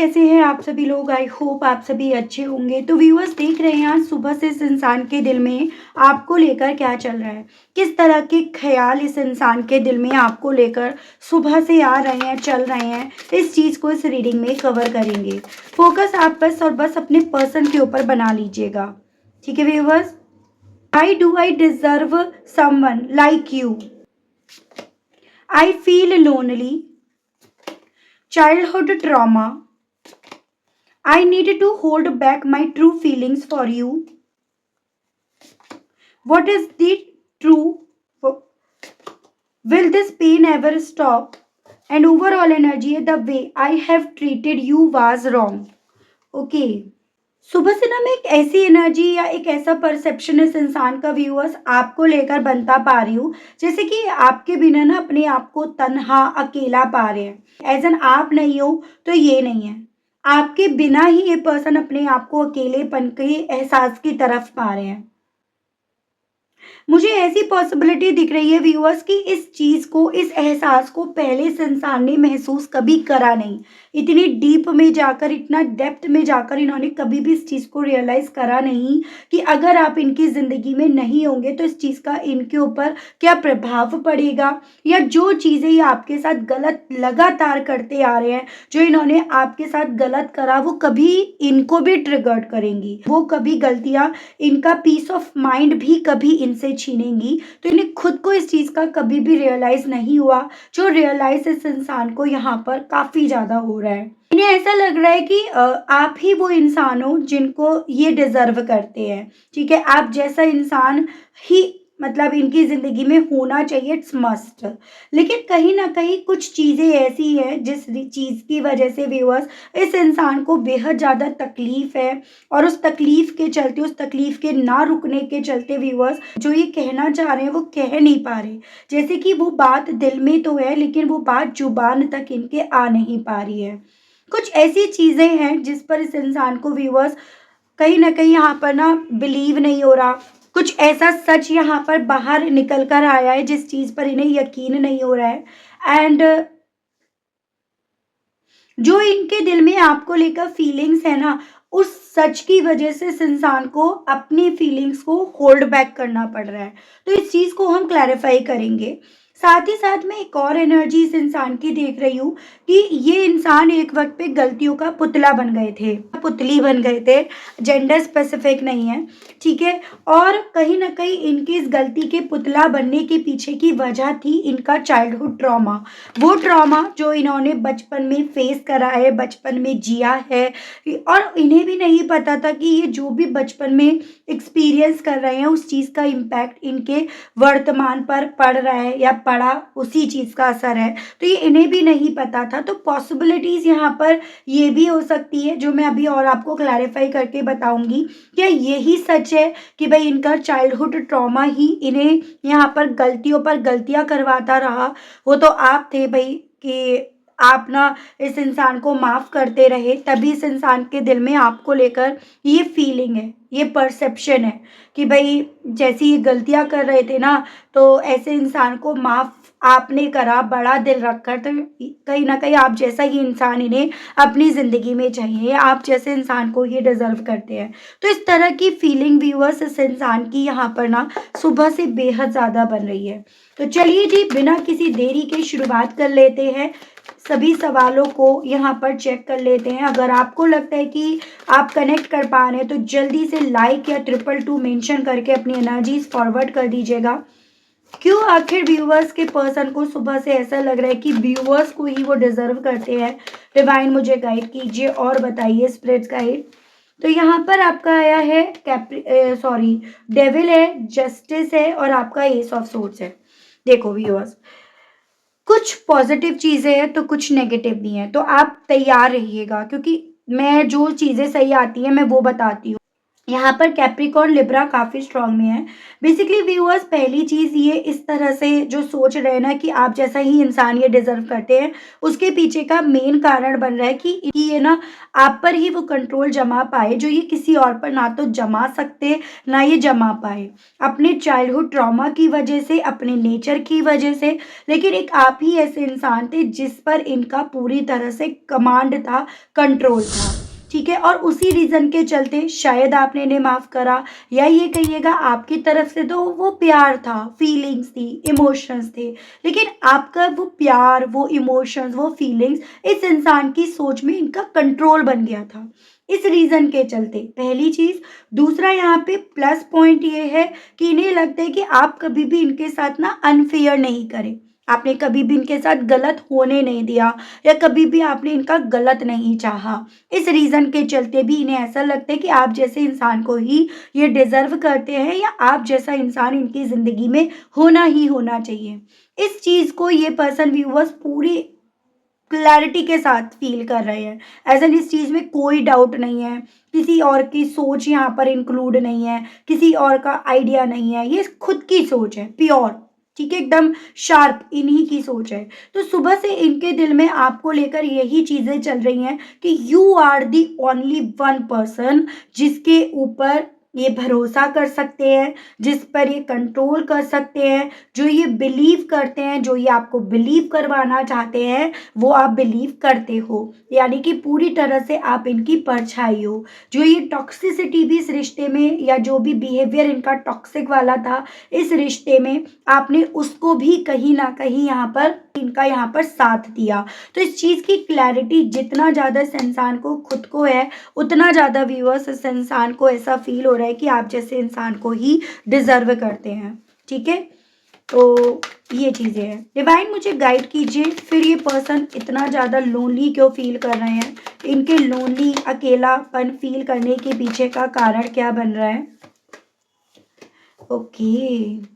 कैसे हैं आप सभी लोग? आई होप आप सभी अच्छे होंगे। तो व्यूअर्स देख रहे हैं आज सुबह से इस इंसान के दिल में आपको लेकर क्या चल रहा है, किस तरह के ख्याल इस इंसान के दिल में आपको लेकर सुबह से आ रहे हैं, चल रहे हैं। इस चीज़ को इस रीडिंग में कवर करेंगे। फोकस आप बस और बस अपने पर्सन के ऊपर बना लीजिएगा, ठीक है viewers. I do I deserve someone like you? I feel lonely, childhood trauma. I need to hold back my true feelings for you. What is the true? Will this pain ever stop? And overall energy, the way I have treated you was wrong. Okay. सुबह से ना मैं एक ऐसी energy या एक ऐसा perception इस इंसान का व्यूअर्स आपको लेकर बनता पा रही हूँ, जैसे कि आपके बिना ना अपने आप को तन्हा अकेला पा रहे हैं। एज एन आप नहीं हो तो ये नहीं है, आपके बिना ही ये पर्सन अपने आप को अकेलेपन के एहसास की तरफ पा रहे हैं। मुझे ऐसी पॉसिबिलिटी दिख रही है व्यूअर्स कि इस चीज़ को, इस एहसास को पहले इस इंसान ने महसूस कभी करा नहीं। इतनी डीप में जाकर, इतना डेप्थ में जाकर इन्होंने कभी भी इस चीज़ को रियलाइज़ करा नहीं कि अगर आप इनकी ज़िंदगी में नहीं होंगे तो इस चीज़ का इनके ऊपर क्या प्रभाव पड़ेगा, या जो चीज़ें ये आपके साथ गलत लगातार करते आ रहे हैं, जो इन्होंने आपके साथ गलत करा, वो कभी इनको भी ट्रिगर्ड करेंगी। वो कभी गलतियाँ इनका पीस ऑफ माइंड भी कभी इनसे छीनेंगी। तो इन्हें खुद को इस चीज़ का कभी भी रियलाइज़ नहीं हुआ, जो रियलाइज़ इस इंसान को यहाँ पर काफ़ी ज़्यादा हो रहा है। इन्हें ऐसा लग रहा है कि आप ही वो इंसान हो जिनको ये डिज़र्व करते हैं, ठीक है? आप जैसा इंसान ही मतलब इनकी ज़िंदगी में होना चाहिए, इट्स मस्ट। लेकिन कहीं न कहीं कुछ चीज़ें ऐसी हैं जिस चीज़ की वजह से व्यूअर्स इस इंसान को बेहद ज़्यादा तकलीफ़ है, और उस तकलीफ़ के चलते, उस तकलीफ़ के ना रुकने के चलते व्यूअर्स जो ये कहना चाह रहे हैं वो कह नहीं पा रहे। जैसे कि वो बात दिल में तो है लेकिन वो बात ज़ुबान तक इनके आ नहीं पा रही है। कुछ ऐसी चीज़ें हैं जिस पर इस इंसान को व्यूअर्स कहीं न कहीं यहाँ पर ना बिलीव नहीं हो रहा। कुछ ऐसा सच यहाँ पर बाहर निकल कर आया है जिस चीज़ पर इन्हें यकीन नहीं हो रहा है। एंड जो इनके दिल में आपको लेकर फीलिंग्स है ना, उस सच की वजह से इस इंसान को अपनी फीलिंग्स को होल्ड बैक करना पड़ रहा है। तो इस चीज़ को हम क्लैरिफाई करेंगे। साथ ही साथ मैं एक और एनर्जी इस इंसान की देख रही हूँ कि ये इंसान एक वक्त पे गलतियों का पुतला बन गए थे, पुतली बन गए थे। जेंडर स्पेसिफिक नहीं है, ठीक है? और कहीं न कहीं इनकी इस गलती के पुतला बनने के पीछे की वजह थी इनका चाइल्डहुड ट्रॉमा। वो ट्रॉमा जो इन्होंने बचपन में फेस करा है, बचपन में जिया है, और इन्हें भी नहीं पता था कि ये जो भी बचपन में एक्सपीरियंस कर रहे हैं उस चीज़ का इम्पैक्ट इनके वर्तमान पर पड़ रहा है, या पड़ा उसी चीज़ का असर है। तो ये इन्हें भी नहीं पता था। तो पॉसिबिलिटीज़ यहाँ पर ये भी हो सकती है जो मैं अभी और आपको क्लैरिफाई करके बताऊंगी। क्या यही सच है कि भाई इनका चाइल्डहुड ट्रॉमा ही इन्हें यहाँ पर गलतियों पर गलतियाँ करवाता रहा? वो तो आप थे भाई कि आप ना इस इंसान को माफ़ करते रहे, तभी इस इंसान के दिल में आपको लेकर ये फीलिंग है, ये परसेप्शन है कि भाई जैसी ये गलतियाँ कर रहे थे ना, तो ऐसे इंसान को माफ़ आपने करा बड़ा दिल रखकर। तो कहीं न कहीं आप जैसा ही इंसान इन्हें अपनी ज़िंदगी में चाहिए, आप जैसे इंसान को ये डिज़र्व करते हैं। तो इस तरह की फीलिंग व्यूअर्स इस इंसान की यहाँ पर ना सुबह से बेहद ज़्यादा बन रही है। तो चलिए जी, बिना किसी देरी के शुरुआत कर लेते हैं। सभी सवालों को यहाँ पर चेक कर लेते हैं। अगर आपको लगता है कि आप कनेक्ट कर पा रहे हैं तो जल्दी से लाइक या 222 मेंशन करके अपनी एनर्जीज फॉरवर्ड कर दीजिएगा। क्यों आखिर व्यूअर्स के पर्सन को सुबह से ऐसा लग रहा है कि व्यूअर्स को ही वो डिजर्व करते हैं? डिवाइन मुझे गाइड कीजिए और बताइए स्पिरिट्स गाइड। तो यहाँ पर आपका आया है डेविल है, जस्टिस है, और आपका एस ऑफ सोर्ड्स है। देखो व्यूअर्स, कुछ पॉजिटिव चीज़ें हैं तो कुछ नेगेटिव भी हैं, तो आप तैयार रहिएगा क्योंकि मैं जो चीज़ें सही आती हैं मैं वो बताती हूँ। यहाँ पर कैप्रिकॉर्न लिब्रा काफ़ी स्ट्रांग में है। बेसिकली व्यूअर्स, पहली चीज़ ये इस तरह से जो सोच रहे हैं ना कि आप जैसा ही इंसान ये डिज़र्व करते हैं, उसके पीछे का मेन कारण बन रहा है कि ये ना आप पर ही वो कंट्रोल जमा पाए जो ये किसी और पर ना तो जमा सकते, ना ये जमा पाए। अपने चाइल्डहुड ट्रॉमा की वजह से, अपने नेचर की वजह से, लेकिन एक आप ही ऐसे इंसान थे जिस पर इनका पूरी तरह से कमांड था, कंट्रोल था। ठीक है, और उसी रीज़न के चलते शायद आपने इन्हें माफ़ करा, या ये कहिएगा आपकी तरफ से तो वो प्यार था, फीलिंग्स थी, इमोशंस थे, लेकिन आपका वो प्यार, वो इमोशंस, वो फीलिंग्स इस इंसान की सोच में इनका कंट्रोल बन गया था, इस रीज़न के चलते, पहली चीज़। दूसरा यहाँ पे प्लस पॉइंट ये है कि इन्हें लगता है कि आप कभी भी इनके साथ ना अनफेयर नहीं करें, आपने कभी भी इनके साथ गलत होने नहीं दिया, या कभी भी आपने इनका गलत नहीं चाहा। इस रीज़न के चलते भी इन्हें ऐसा लगता है कि आप जैसे इंसान को ही ये डिज़र्व करते हैं, या आप जैसा इंसान इनकी ज़िंदगी में होना ही होना चाहिए। इस चीज़ को ये पर्सन व्यूअर्स पूरी क्लैरिटी के साथ फ़ील कर रहे हैं। एज़ एन इस चीज़ में कोई डाउट नहीं है, किसी और की सोच यहाँ पर इंक्लूड नहीं है, किसी और का आइडिया नहीं है, ये खुद की सोच है, प्योर, ठीक है, एकदम शार्प इन्हीं की सोच है। तो सुबह से इनके दिल में आपको लेकर यही चीज़ें चल रही हैं कि you are the only one person जिसके ऊपर ये भरोसा कर सकते हैं, जिस पर ये कंट्रोल कर सकते हैं, जो ये बिलीव करते हैं, जो ये आपको बिलीव करवाना चाहते हैं, वो आप बिलीव करते हो, यानी कि पूरी तरह से आप इनकी परछाई हो। जो ये टॉक्सिसिटी भी इस रिश्ते में, या जो भी बिहेवियर इनका टॉक्सिक वाला था इस रिश्ते में, आपने उसको भी कहीं ना कहीं यहाँ पर इनका यहाँ पर साथ दिया। तो इस चीज़ की क्लैरिटी जितना ज़्यादा इस इंसान को खुद को है, उतना ज़्यादा व्यूअर्स इस इंसान को ऐसा फील हो रहा है कि आप जैसे इंसान को ही डिजर्व करते हैं। ठीक है, तो ये चीज़ें हैं। डिवाइन मुझे गाइड कीजिए, फिर ये पर्सन इतना ज़्यादा लोनली क्यों फील कर रहे हैं, इनके लोनली अकेलापन फील करने के पीछे का कारण क्या बन रहा है। ओके,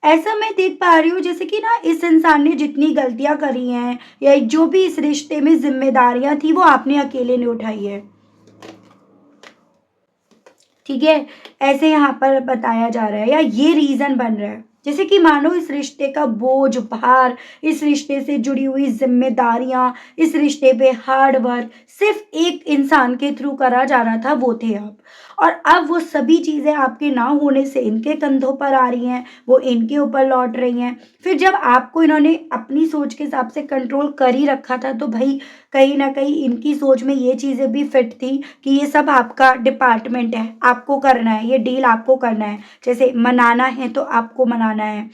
ऐसा मैं देख पा रही हूँ जैसे कि ना इस इंसान ने जितनी गलतियां करी हैं, या जो भी इस रिश्ते में जिम्मेदारियां थी, वो आपने अकेले ने उठाई है। ठीक है, ऐसे यहाँ पर बताया जा रहा है, या ये रीज़न बन रहा है जैसे कि मानो इस रिश्ते का बोझ, भार, इस रिश्ते से जुड़ी हुई ज़िम्मेदारियाँ, इस रिश्ते पे हार्ड वर्क सिर्फ़ एक इंसान के थ्रू करा जा रहा था, वो थे आप। और अब वो सभी चीज़ें आपके ना होने से इनके कंधों पर आ रही हैं, वो इनके ऊपर लौट रही हैं। फिर जब आपको इन्होंने अपनी सोच के हिसाब से कंट्रोल कर ही रखा था, तो भई कहीं न कहीं इनकी सोच में ये चीज़ें भी फिट थी कि ये सब आपका डिपार्टमेंट है, आपको करना है, ये डील आपको करना है। जैसे मनाना है तो आपको मनाना है,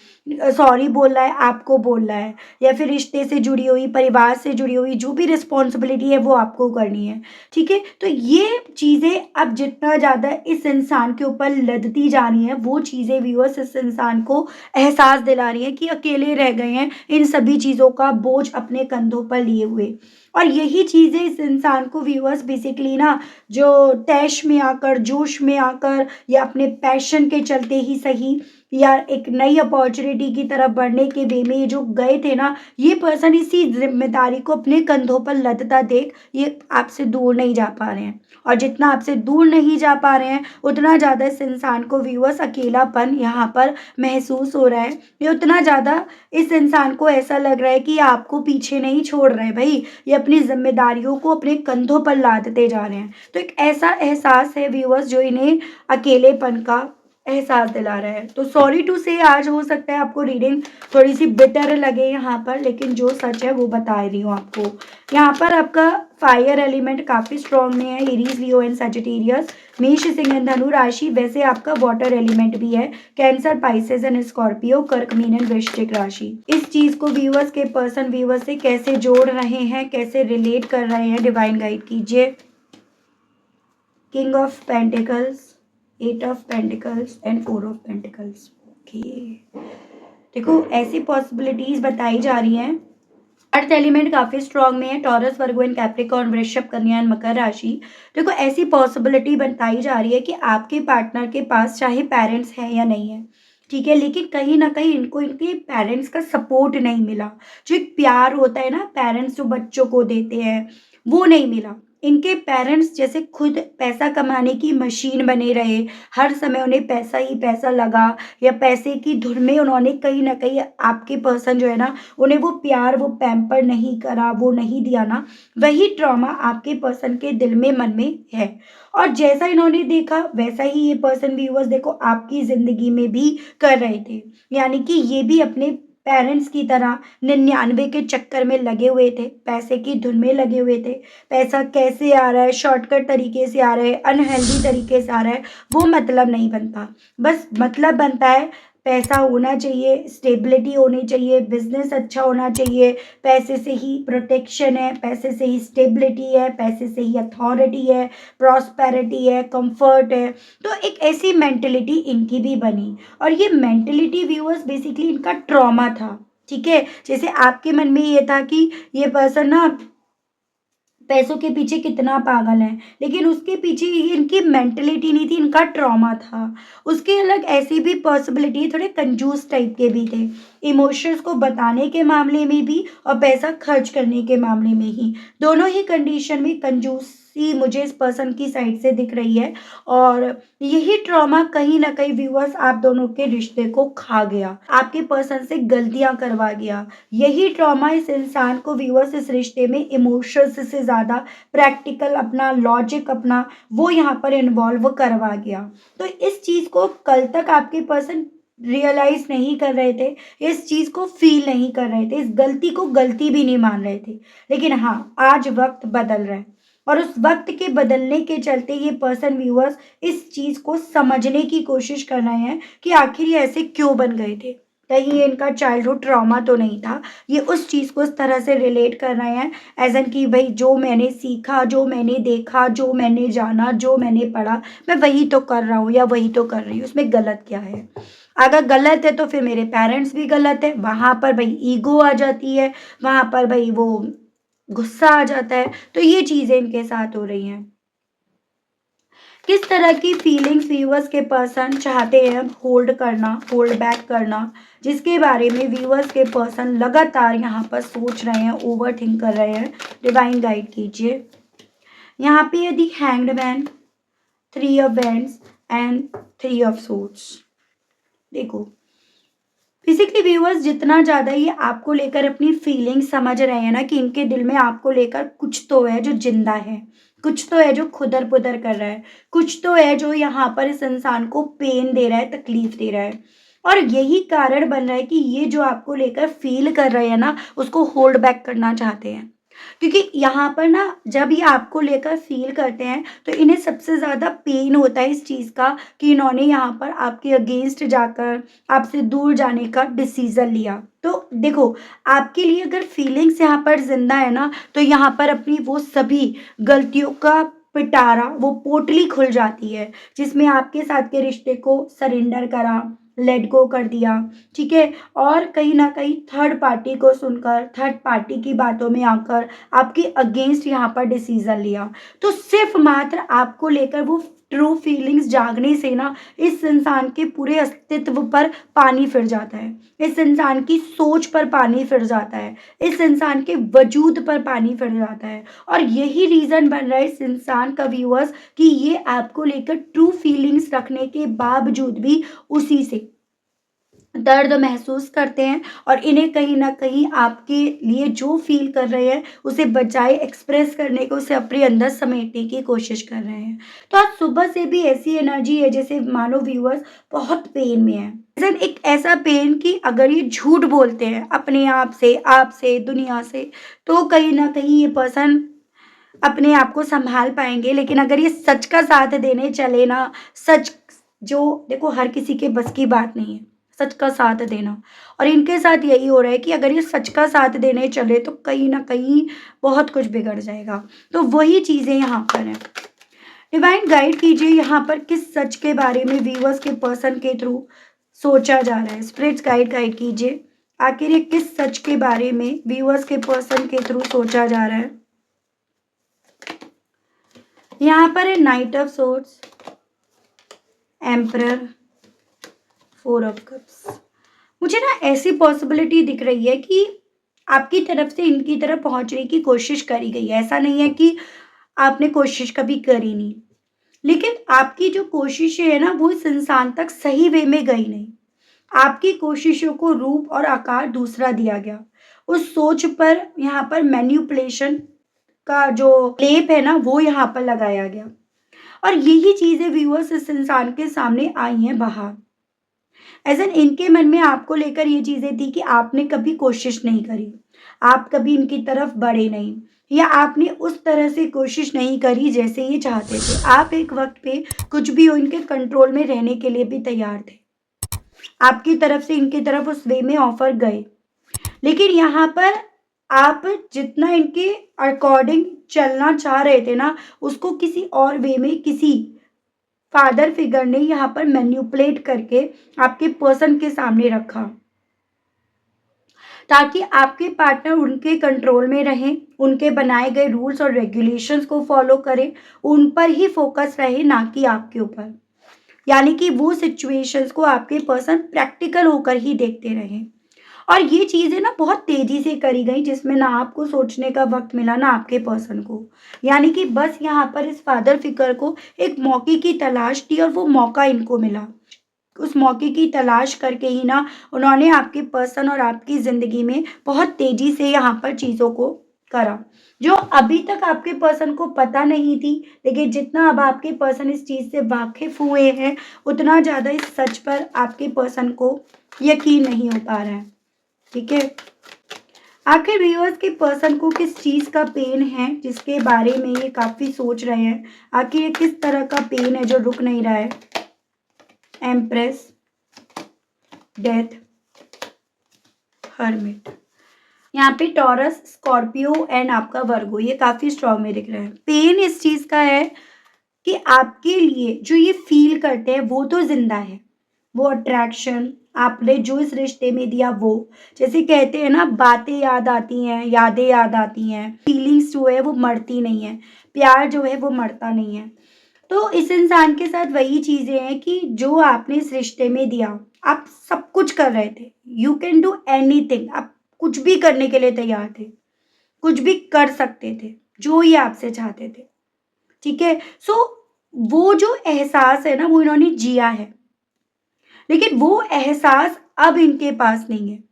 सॉरी बोलना है आपको बोलना है, या फिर रिश्ते से जुड़ी हुई, परिवार से जुड़ी हुई जो भी रिस्पॉन्सिबिलिटी है वो आपको करनी है। ठीक है? तो ये चीज़ें अब जितना ज़्यादा इस इंसान के ऊपर लदती जा रही हैं, वो चीज़ें व्यूअर्स इस इंसान को एहसास दिला रही हैं कि अकेले रह गए हैं इन सभी चीज़ों का बोझ अपने कंधों पर लिए हुए। और यही चीज़ें इस इंसान को व्यूअर्स बेसिकली ना, जो तैश में आकर, जोश में आकर, या अपने पैशन के चलते ही सही, या एक नई अपॉर्चुनिटी की तरफ बढ़ने के वे में ये जो गए थे ना, ये पर्सन इसी ज़िम्मेदारी को अपने कंधों पर लदता देख ये आपसे दूर नहीं जा पा रहे हैं। और जितना आपसे दूर नहीं जा पा रहे हैं, उतना ज़्यादा इस इंसान को व्यूअर्स अकेलापन यहाँ पर महसूस हो रहा है। ये उतना ज़्यादा इस इंसान को ऐसा लग रहा है कि ये आपको पीछे नहीं छोड़ रहे भई, ये अपनी ज़िम्मेदारियों को अपने कंधों पर लादते जा रहे हैं। तो एक ऐसा एहसास है व्यूअर्स जो इन्हें अकेलेपन का एहसास दिला रहा है। तो सॉरी टू से आज हो सकता है आपको रीडिंग थोड़ी-सी बिटर लगे यहाँ पर, लेकिन जो सच है वो बता रही हूँ आपको। यहाँ पर आपका फायर एलिमेंट काफ़ी स्ट्रॉन्ग में है, एरीज़, लियो एंड सजिटेरियस, मेष, सिंह एंड धनु राशि। वैसे आपका वाटर एलिमेंट भी है, कैंसर, पाइसेस एंड स्कॉर्पियो, कर्क, मीन एंड वृश्चिक राशि। इस चीज़ को व्यूअर्स के पर्सन व्यूअर्स से कैसे जोड़ रहे हैं, कैसे रिलेट कर रहे हैं, डिवाइन गाइड कीजिए। King of pentacles, eight of pentacles and four of pentacles. Okay, देखो ऐसी पॉसिबिलिटीज बताई जा रही हैं। अर्थ एलिमेंट काफी स्ट्रांग में है, टॉरस, वर्गो एंड कैप्रिकॉर्न, वृषभ, कन्या एंड मकर राशि। देखो ऐसी पॉसिबिलिटी बताई जा रही है कि आपके पार्टनर के पास चाहे पेरेंट्स हैं या नहीं है, ठीक है, लेकिन कहीं ना कहीं इनको इनके पेरेंट्स का सपोर्ट नहीं मिला। जो एक प्यार होता है ना पेरेंट्स जो बच्चों को देते हैं, वो नहीं मिला। इनके पेरेंट्स जैसे खुद पैसा कमाने की मशीन बने रहे, हर समय उन्हें पैसा ही पैसा लगा, या पैसे की धुन में उन्होंने कहीं न कहीं आपके पर्सन जो है ना, उन्हें वो प्यार, वो पैम्पर नहीं करा, वो नहीं दिया ना, वही ट्रॉमा आपके पर्सन के दिल में, मन में है। और जैसा इन्होंने देखा, वैसा ही ये पर्सन व्यूअर्स देखो आपकी ज़िंदगी में भी कर रहे थे। यानी कि ये भी अपने पेरेंट्स की तरह 99 के चक्कर में लगे हुए थे, पैसे की धुन में लगे हुए थे। पैसा कैसे आ रहा है, शॉर्टकट तरीके से आ रहा है, अनहेल्दी तरीके से आ रहा है, वो मतलब नहीं बनता। बस मतलब बनता है पैसा होना चाहिए, स्टेबिलिटी होनी चाहिए, बिज़नेस अच्छा होना चाहिए, पैसे से ही प्रोटेक्शन है, पैसे से ही स्टेबिलिटी है, पैसे से ही अथॉरिटी है, प्रॉस्पेरिटी है, कंफर्ट है। तो एक ऐसी मेंटालिटी इनकी भी बनी, और ये मेंटालिटी व्यूअर्स बेसिकली इनका ट्रॉमा था, ठीक है? जैसे आपके मन में ये था कि ये पर्सन ना पैसों के पीछे कितना पागल है, लेकिन उसके पीछे ये इनकी मेंटालिटी नहीं थी, इनका ट्रॉमा था। उसके अलग ऐसी भी पॉसिबिलिटी, थोड़े कंजूस टाइप के भी थे, इमोशंस को बताने के मामले में भी और पैसा खर्च करने के मामले में ही, दोनों ही कंडीशन में कंजूसी मुझे इस पर्सन की साइड से दिख रही है। और यही ट्रॉमा कहीं ना कहीं व्यूअर्स आप दोनों के रिश्ते को खा गया, आपके पर्सन से गलतियां करवा गया। यही ट्रॉमा इस इंसान को व्यूअर्स इस रिश्ते में इमोशंस से ज़्यादा प्रैक्टिकल अपना लॉजिक अपना वो यहाँ पर इन्वॉल्व करवा गया। तो इस चीज़ को कल तक आपके पर्सन रियलाइज नहीं कर रहे थे, इस चीज़ को फील नहीं कर रहे थे, इस गलती को गलती भी नहीं मान रहे थे। लेकिन हाँ, आज वक्त बदल रहा है, और उस वक्त के बदलने के चलते ये पर्सन व्यूअर्स इस चीज़ को समझने की कोशिश कर रहे हैं कि आखिर ये ऐसे क्यों बन गए थे। कहीं ये इनका चाइल्डहुड ट्रॉमा तो नहीं था, ये उस चीज़ को इस तरह से रिलेट कर रहे हैं एज़ एन कि भई जो मैंने सीखा, जो मैंने देखा, जो मैंने जाना, जो मैंने पढ़ा, मैं वही तो कर रहा हूँ या वही तो कर रही हूँ, उसमें गलत क्या है? अगर गलत है तो फिर मेरे पेरेंट्स भी गलत है, वहाँ पर भई ईगो आ जाती है, वहाँ पर भई वो गुस्सा आ जाता है, तो ये चीज़ें इनके साथ हो रही हैं। किस तरह की फीलिंग्स व्यूअर्स के पर्सन चाहते हैं होल्ड करना, होल्ड बैक करना, जिसके बारे में व्यूअर्स के पर्सन लगातार यहाँ पर सोच रहे हैं, ओवरथिंक कर रहे हैं, डिवाइन गाइड कीजिए। यहाँ पे यदि hanged man, 3 of wands and 3 of swords, देखो बेसिकली व्यूअर्स जितना ज़्यादा ये आपको लेकर अपनी फीलिंग्स समझ रहे हैं ना, कि इनके दिल में आपको लेकर कुछ तो है जो जिंदा है, कुछ तो है जो खुदर पुदर कर रहा है, कुछ तो है जो यहाँ पर इस इंसान को पेन दे रहा है, तकलीफ दे रहा है। और यही कारण बन रहा है कि ये जो आपको लेकर फील कर रहे हैं ना, उसको होल्ड बैक करना चाहते हैं। क्योंकि यहाँ पर ना जब ये आपको लेकर फील करते हैं, तो इन्हें सबसे ज़्यादा पेन होता है इस चीज़ का कि इन्होंने यहाँ पर आपके अगेंस्ट जाकर आपसे दूर जाने का डिसीज़न लिया। तो देखो, आपके लिए अगर फीलिंग्स यहाँ पर ज़िंदा है ना, तो यहाँ पर अपनी वो सभी गलतियों का पिटारा, वो पोटली खुल जाती है, जिसमें आपके साथ के रिश्ते को सरेंडर करा, लेट गो कर दिया, ठीक है? और कहीं न कहीं थर्ड पार्टी को सुनकर, थर्ड पार्टी की बातों में आकर आपके अगेंस्ट यहाँ पर डिसीज़न लिया। तो सिर्फ़ मात्र आपको लेकर वो ट्रू फीलिंग्स जागने से ना, इस इंसान के पूरे अस्तित्व पर पानी फिर जाता है। इस इंसान की सोच पर पानी फिर जाता है। इस इंसान के वजूद पर पानी फिर जाता है। और यही रीज़न बन रहा है इस इंसान का व्यूअर्स कि ये आपको लेकर ट्रू फीलिंग्स रखने के बावजूद भी उसी से दर्द महसूस करते हैं, और इन्हें कहीं न कहीं आपके लिए जो फ़ील कर रहे हैं, उसे बजाय एक्सप्रेस करने को, उसे अपने अंदर समेटने की कोशिश कर रहे हैं। तो आज सुबह से भी ऐसी एनर्जी है जैसे मानो व्यूअर्स बहुत पेन में है। जैसे एक ऐसा पेन कि अगर ये झूठ बोलते हैं अपने आप से, दुनिया से, तो कहीं न कहीं ये पर्सन अपने आप को सँभाल पाएँगे। लेकिन अगर ये सच का साथ देने चले ना, सच जो देखो हर किसी के बस की बात नहीं है, सच का साथ देना। और इनके साथ यही हो रहा है कि अगर ये सच का साथ देने चले तो कहीं न कहीं बहुत कुछ बिगड़ जाएगा। तो वही चीज़ें यहाँ पर हैं। डिवाइन गाइड कीजिए यहाँ पर किस सच के बारे में व्यूअर्स के पर्सन के थ्रू सोचा जा रहा है। स्पिरिट्स गाइड गाइड कीजिए, आखिर ये किस सच के बारे में व्यूअर्स के पर्सन के थ्रू सोचा जा रहा है। यहाँ पर है night of swords, emperor, 4 of cups. मुझे ना ऐसी पॉसिबिलिटी दिख रही है कि आपकी तरफ से इनकी तरफ पहुंचने की कोशिश करी गई है। ऐसा नहीं है कि आपने कोशिश कभी करी नहीं। लेकिन आपकी जो कोशिशें है ना वो इस इंसान तक सही वे में गई नहीं। आपकी कोशिशों को रूप और आकार दूसरा दिया गया। उस सोच पर यहाँ पर मैनिपुलेशन का जो लेप है ना वो यहाँ पर लगाया गया। और यही चीज़ें व्यूअर्स इस इंसान के सामने आई हैं बाहर। एज़ एन इनके मन में आपको लेकर ये चीज़ें थी कि आपने कभी कोशिश नहीं करी, आप कभी इनकी तरफ बढ़े नहीं या आपने उस तरह से कोशिश नहीं करी जैसे ये चाहते थे। आप एक वक़्त पे कुछ भी हो इनके कंट्रोल में रहने के लिए भी तैयार थे। आपकी तरफ से इनकी तरफ उस वे में ऑफ़र गए। लेकिन यहाँ पर आप जितना इनके अकॉर्डिंग चलना चाह रहे थे ना, उसको किसी और वे में किसी फादर फिगर ने यहाँ पर मैनिपुलेट करके आपके पर्सन के सामने रखा, ताकि आपके पार्टनर उनके कंट्रोल में रहें, उनके बनाए गए रूल्स और रेगुलेशंस को फॉलो करें, उन पर ही फोकस रहे ना कि आपके ऊपर। यानी कि वो सिचुएशंस को आपके पर्सन प्रैक्टिकल होकर ही देखते रहें। और ये चीज़ें ना बहुत तेज़ी से करी गई जिसमें ना आपको सोचने का वक़्त मिला ना आपके पर्सन को। यानी कि बस यहाँ पर इस फादर फिगर को एक मौके की तलाश थी और वो मौका इनको मिला। उस मौके की तलाश करके ही ना उन्होंने आपके पर्सन और आपकी ज़िंदगी में बहुत तेज़ी से यहाँ पर चीज़ों को करा, जो अभी तक आपके पर्सन को पता नहीं थी। लेकिन जितना अब आपके पर्सन इस चीज़ से वाकिफ़ हुए हैं, उतना ज़्यादा इस सच पर आपके पर्सन को यकीन नहीं हो पा रहा है। ठीक है? आखिर व्यूअर्स के पर्सन को किस चीज़ का पेन है जिसके बारे में ये काफ़ी सोच रहे हैं? आखिर ये किस तरह का पेन है जो रुक नहीं रहा है? Empress, death, hermit. यहाँ पे टॉरस, स्कॉर्पियो एंड आपका वर्गो, ये काफ़ी स्ट्रॉन्ग में दिख रहा है। पेन इस चीज़ का है कि आपके लिए जो ये फील करते हैं वो तो जिंदा है, वो अट्रैक्शन आपने जो इस रिश्ते में दिया वो, जैसे कहते हैं ना बातें याद आती हैं, यादें याद आती हैं, फीलिंग्स जो है वो मरती नहीं है, प्यार जो है वो मरता नहीं है। तो इस इंसान के साथ वही चीज़ें हैं कि जो आपने इस रिश्ते में दिया, आप सब कुछ कर रहे थे, यू कैन डू एनीथिंग, आप कुछ भी करने के लिए तैयार थे, कुछ भी कर सकते थे, जो ये आपसे चाहते थे। ठीक है? सो वो जो एहसास है ना वो इन्होंने जिया है, लेकिन वो एहसास अब इनके पास नहीं है।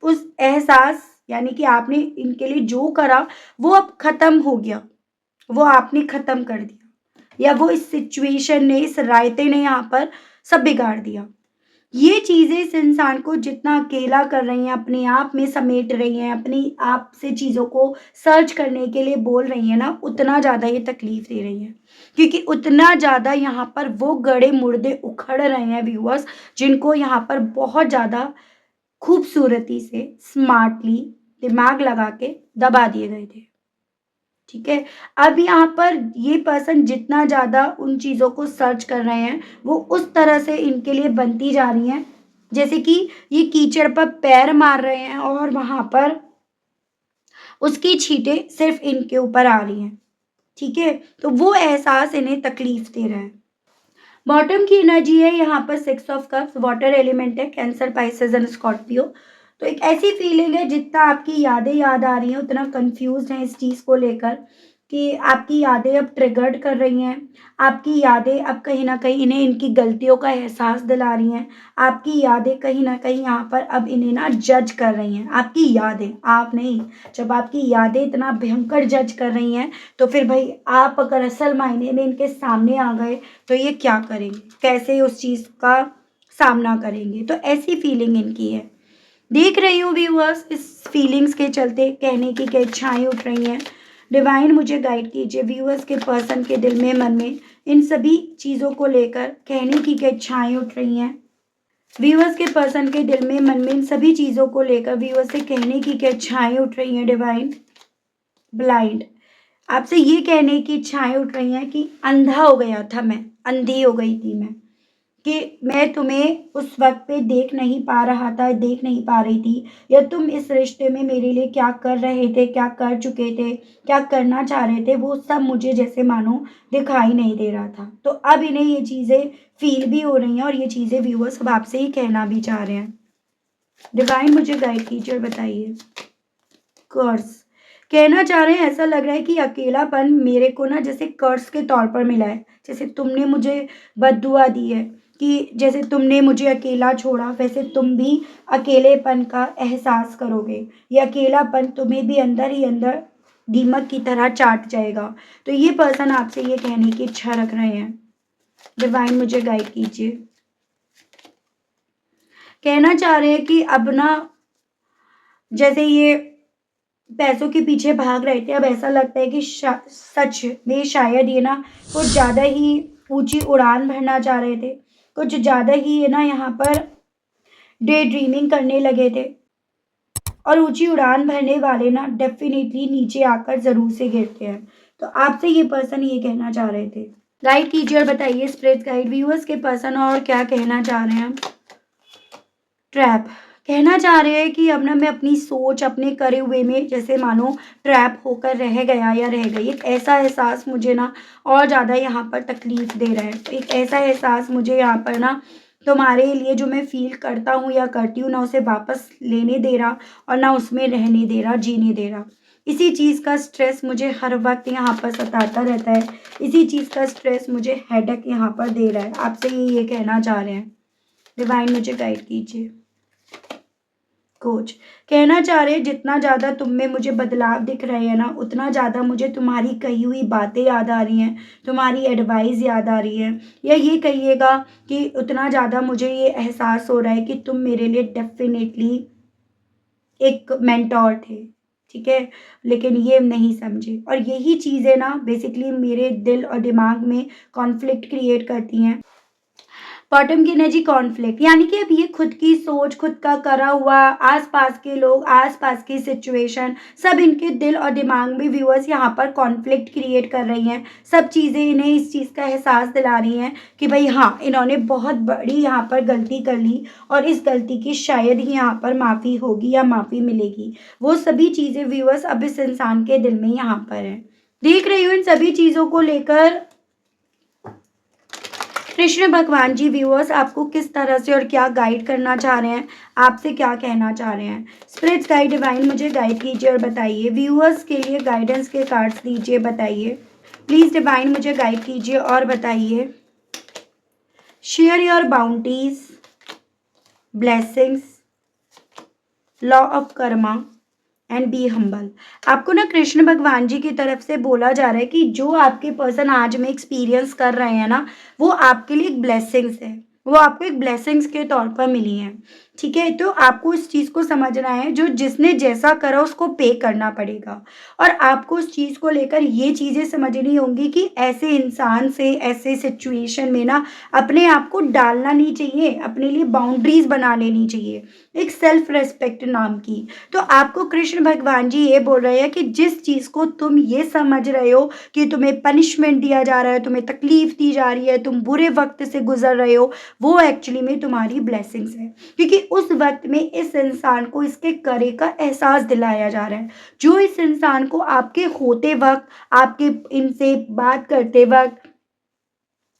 उस एहसास यानी कि आपने इनके लिए जो करा वो अब खत्म हो गया, वो आपने खत्म कर दिया या वो इस सिचुएशन ने, इस रायते ने यहाँ पर सब बिगाड़ दिया। ये चीज़ें इस इंसान को जितना अकेला कर रही हैं, अपने आप में समेट रही हैं, अपनी आप से चीज़ों को सर्च करने के लिए बोल रही हैं ना, उतना ज़्यादा ये तकलीफ़ दे रही हैं। क्योंकि उतना ज़्यादा यहाँ पर वो गड़े मुर्दे उखड़ रहे हैं व्यूअर्स, जिनको यहाँ पर बहुत ज़्यादा खूबसूरती से, स्मार्टली दिमाग लगा के दबा दिए गए थे। ठीक है? अब यहाँ पर ये पर्सन जितना ज़्यादा उन चीज़ों को सर्च कर रहे हैं, वो उस तरह से इनके लिए बनती जा रही हैं, जैसे कि ये कीचड़ पर पैर मार रहे हैं और वहाँ पर उसकी छींटें सिर्फ़ इनके ऊपर आ रही हैं। ठीक है? तो वो एहसास इन्हें तकलीफ़ दे रहा है। बॉटम की एनर्जी है यहाँ पर 6 ऑफ कप्स, वाटर एलिमेंट है, कैंसर, पाइसेस एंड स्कॉर्पियो। तो एक ऐसी फीलिंग है जितना आपकी यादें याद आ रही हैं उतना कंफ्यूज्ड हैं इस चीज़ को लेकर कि आपकी यादें अब ट्रिगर्ड कर रही हैं। आपकी यादें अब कहीं न कहीं इन्हें इनकी गलतियों का एहसास दिला रही हैं। आपकी यादें कहीं न कहीं यहाँ पर अब इन्हें ना जज कर रही हैं। आपकी यादें, आप नहीं। जब आपकी यादें इतना भयंकर जज कर रही हैं, तो फिर भई आप अगर असल मायने में इनके सामने आ गए तो ये क्या करेंगे? कैसे उस चीज़ का सामना करेंगे? तो ऐसी फीलिंग इनकी है। देख रही हूँ व्यूअर्स, इस फीलिंग्स के चलते कहने की क्या इच्छाएँ उठ रही हैं। डिवाइन मुझे गाइड कीजिए, व्यूअर्स के पर्सन के दिल में, मन में इन सभी चीज़ों को लेकर कहने की क्या इच्छाएँ उठ रही हैं। व्यूअर्स के पर्सन के दिल में, मन में इन सभी चीज़ों को लेकर व्यूअर्स से कहने की क्या इच्छाएँ उठ रही हैं डिवाइन। ब्लाइंड, आपसे ये कहने की इच्छाएँ उठ रही हैं कि अंधा हो गया था मैं, अंधी हो गई थी मैं, कि मैं तुम्हें उस वक़्त पे देख नहीं पा रहा था, देख नहीं पा रही थी, या तुम इस रिश्ते में मेरे लिए क्या कर रहे थे, क्या कर चुके थे, क्या करना चाह रहे थे, वो सब मुझे जैसे मानो दिखाई नहीं दे रहा था। तो अब इन्हें ये चीज़ें फ़ील भी हो रही हैं और ये चीज़ें व्यूअर्स अब आपसे ही कहना भी चाह रहे हैं। डिवाइन मुझे गाइड कीजिए और बताइए। कर्स, कहना चाह रहे हैं ऐसा लग रहा है कि अकेलापन मेरे को ना जैसे कर्स के तौर पर मिला है। जैसे तुमने मुझे बद्दुआ दी है कि जैसे तुमने मुझे अकेला छोड़ा वैसे तुम भी अकेलेपन का एहसास करोगे। ये अकेलापन तुम्हें भी अंदर ही अंदर दीमक की तरह चाट जाएगा। तो ये पर्सन आपसे ये कहने की इच्छा रख रहे हैं। डिवाइन मुझे गाइड कीजिए। कहना चाह रहे हैं कि अब ना जैसे ये पैसों के पीछे भाग रहे थे, अब ऐसा लगता है कि सच में शायद ये ना कुछ ज़्यादा ही ऊंची उड़ान भरना चाह रहे थे, कुछ ज़्यादा ही ये ना यहाँ पर डे ड्रीमिंग करने लगे थे। और ऊंची उड़ान भरने वाले ना डेफिनेटली नीचे आकर ज़रूर से गिरते हैं। तो आपसे ये पर्सन ये कहना चाह रहे थे। गाइड कीजिए और बताइए स्पिरिट गाइड व्यूअर्स के पर्सन और क्या कहना चाह रहे हैं। ट्रैप कहना चाह रहे हैं कि अब ना मैं अपनी सोच अपने करे हुए में जैसे मानो ट्रैप होकर रह गया या रह गई। एक ऐसा एहसास मुझे ना और ज़्यादा यहाँ पर तकलीफ दे रहा है। तो एक ऐसा एहसास मुझे यहाँ पर ना तुम्हारे लिए जो मैं फील करता हूँ या करती हूँ ना उसे वापस लेने दे रहा और ना उसमें रहने दे रहा, जीने दे रहा। इसी चीज़ का स्ट्रेस मुझे हर वक्त यहाँ पर सताता रहता है। इसी चीज़ का स्ट्रेस मुझे हेडेक यहाँ पर दे रहा है। आपसे ये कहना चाह रहे हैं। डिवाइन मुझे गाइड कीजिए। कोच कहना चाह रहे हैं जितना ज़्यादा तुम में मुझे बदलाव दिख रहे हैं ना उतना ज़्यादा मुझे तुम्हारी कही हुई बातें याद आ रही हैं, तुम्हारी एडवाइस याद आ रही है। या ये कहिएगा कि उतना ज़्यादा मुझे ये एहसास हो रहा है कि तुम मेरे लिए डेफिनेटली एक मेंटोर थे, ठीक है, लेकिन ये नहीं समझे। और यही चीज़ें ना बेसिकली मेरे दिल और दिमाग में कॉन्फ्लिक्ट क्रिएट करती हैं। बॉटम की एनर्जी कॉन्फ्लिक्ट यानी कि अब ये खुद की सोच, खुद का करा हुआ, आसपास के लोग, आसपास की सिचुएशन, सब इनके दिल और दिमाग में व्यूअर्स यहाँ पर कॉन्फ्लिक्ट क्रिएट कर रही हैं। सब चीज़ें इन्हें इस चीज़ का एहसास दिला रही हैं कि भाई हाँ, इन्होंने बहुत बड़ी यहाँ पर गलती कर ली और इस गलती की शायद ही यहाँ पर माफ़ी होगी या माफ़ी मिलेगी। वो सभी चीज़ें व्यूअर्स अब इस इंसान के दिल में यहाँ पर है। देख रही हूँ इन सभी चीज़ों को लेकर कृष्ण भगवान जी व्यूअर्स आपको किस तरह से और क्या गाइड करना चाह रहे हैं, आपसे क्या कहना चाह रहे हैं। स्पिरिट्स गाइड डिवाइन मुझे गाइड कीजिए और बताइए। व्यूअर्स के लिए गाइडेंस के कार्ड्स दीजिए, बताइए प्लीज़। डिवाइन मुझे गाइड कीजिए और बताइए। Share your bounties, blessings, law of Karma and be humble. आपको ना कृष्ण भगवान जी की तरफ से बोला जा रहा है कि जो आपके पर्सन आज में एक्सपीरियंस कर रहे हैं ना वो आपके लिए एक ब्लेसिंग्स है, वो आपको एक ब्लेसिंग्स के तौर पर मिली हैं, ठीक है। तो आपको इस चीज़ को समझना है जो जिसने जैसा करा उसको पे करना पड़ेगा। और आपको उस चीज़ को लेकर ये चीज़ें समझनी होंगी कि ऐसे इंसान से ऐसे सिचुएशन में ना अपने आप को डालना नहीं चाहिए, अपने लिए बाउंड्रीज बना लेनी चाहिए, एक सेल्फ रेस्पेक्ट नाम की। तो आपको कृष्ण भगवान जी ये बोल रहे हैं कि जिस चीज़ को तुम ये समझ रहे हो कि तुम्हें पनिशमेंट दिया जा रहा है, तुम्हें तकलीफ दी जा रही है, तुम बुरे वक्त से गुजर रहे हो, वो एक्चुअली में तुम्हारी ब्लेसिंग्स है। क्योंकि उस वक्त में इस इंसान को इसके करे का एहसास दिलाया जा रहा है। जो इस इंसान को आपके होते वक्त, आपके इनसे बात करते वक्त,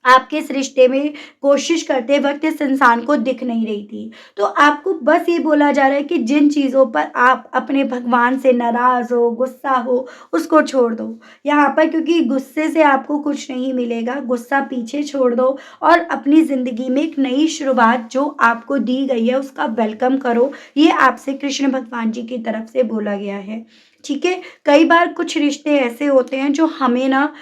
आपके इस रिश्ते में कोशिश करते वक्त इस इंसान को दिख नहीं रही थी। तो आपको बस ये बोला जा रहा है कि जिन चीज़ों पर आप अपने भगवान से नाराज़ हो, गुस्सा हो, उसको छोड़ दो यहाँ पर, क्योंकि गुस्से से आपको कुछ नहीं मिलेगा। गुस्सा पीछे छोड़ दो और अपनी ज़िंदगी में एक नई शुरुआत जो आपको दी गई है उसका वेलकम करो। ये आपसे कृष्ण भगवान जी की तरफ से बोला गया है, ठीक है। कई बार कुछ रिश्ते ऐसे होते हैं जो हमें ना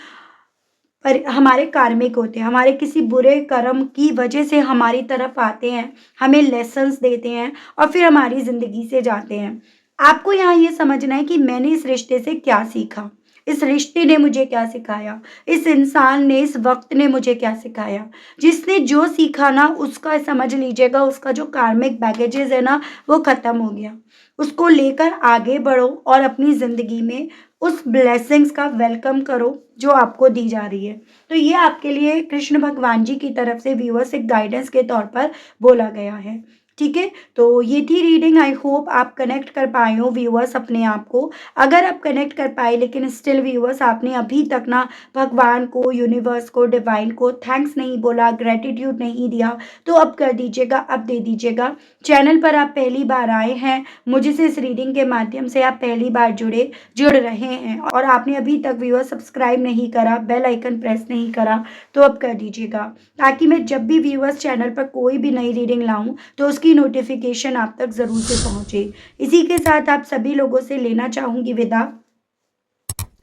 पर हमारे कार्मिक होते हैं, हमारे किसी बुरे कर्म की वजह से हमारी तरफ आते हैं, हमें लेसन्स देते हैं और फिर हमारी ज़िंदगी से जाते हैं। आपको यहाँ ये समझना है कि मैंने इस रिश्ते से क्या सीखा, इस रिश्ते ने मुझे क्या सिखाया, इस इंसान ने, इस वक्त ने मुझे क्या सिखाया। जिसने जो सीखा ना उसका समझ लीजिएगा उसका जो कार्मिक बैगेजेस है ना वो ख़त्म हो गया। उसको लेकर आगे बढ़ो और अपनी ज़िंदगी में उस ब्लेसिंग्स का वेलकम करो जो आपको दी जा रही है। तो ये आपके लिए कृष्ण भगवान जी की तरफ से व्यूअर्स एक गाइडेंस के तौर पर बोला गया है, ठीक है? तो ये थी रीडिंग। आई होप आप कनेक्ट कर पाए हो व्यूअर्स अपने आप को। अगर आप कनेक्ट कर पाए लेकिन स्टिल व्यूअर्स आपने अभी तक ना भगवान को, यूनिवर्स को, डिवाइन को थैंक्स नहीं बोला, ग्रैटिट्यूड नहीं दिया, तो अब कर दीजिएगा, अब दे दीजिएगा। चैनल पर आप पहली बार आए हैं, मुझसे इस रीडिंग के माध्यम से आप पहली बार जुड़ रहे हैं और आपने अभी तक व्यूअर्स सब्सक्राइब नहीं करा, बेल आइकन प्रेस नहीं करा, तो अब कर दीजिएगा, ताकि मैं जब भी व्यूअर्स चैनल पर कोई भी नई रीडिंग लाऊं तो उसकी नोटिफिकेशन आप तक ज़रूर से पहुंचे। इसी के साथ आप सभी लोगों से लेना चाहूँगी विदा।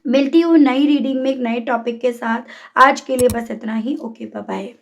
मिलती हूँ नई रीडिंग में एक नए टॉपिक के साथ। आज के लिए बस इतना ही। Okay, bye bye.